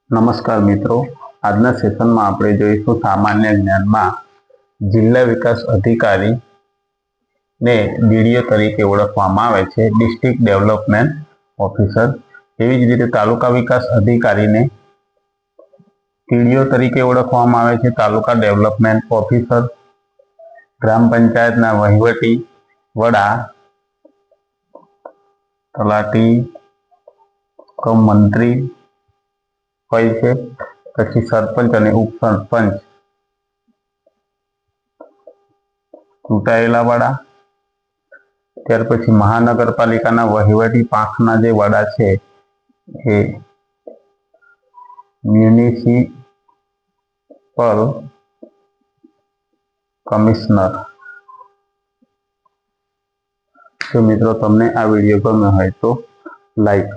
નમસ્કાર મિત્રો, આજના સેશનમાં આપણે જોઈશું સામાન્ય જ્ઞાનમાં જિલ્લા વિકાસ અધિકારી ને ડીડીઓ તરીકે ઓળખવામાં આવે છે, ડિસ્ટ્રિક્ટ ડેવલપમેન્ટ ઓફિસર. એવી જ રીતે તાલુકા વિકાસ અધિકારીને ટીડીઓ તરીકે ઓળખવામાં આવે છે, તાલુકા ડેવલપમેન્ટ ઓફિસર. ગ્રામ પંચાયતના વહીવટી વડા તલાટી કમ મંત્રી હોય છે. પછી સરપંચ અને ઉપસરપંચ ચૂંટાયેલા વડા. ત્યાર પછી મહાનગરપાલિકાના વહીવટી પાંખના જે વડા છે એ મ્યુનિસિપલ કમિશનર. તો મિત્રો, તમને આ વિડીયો ગમ્યો હોય તો લાઈક કરો.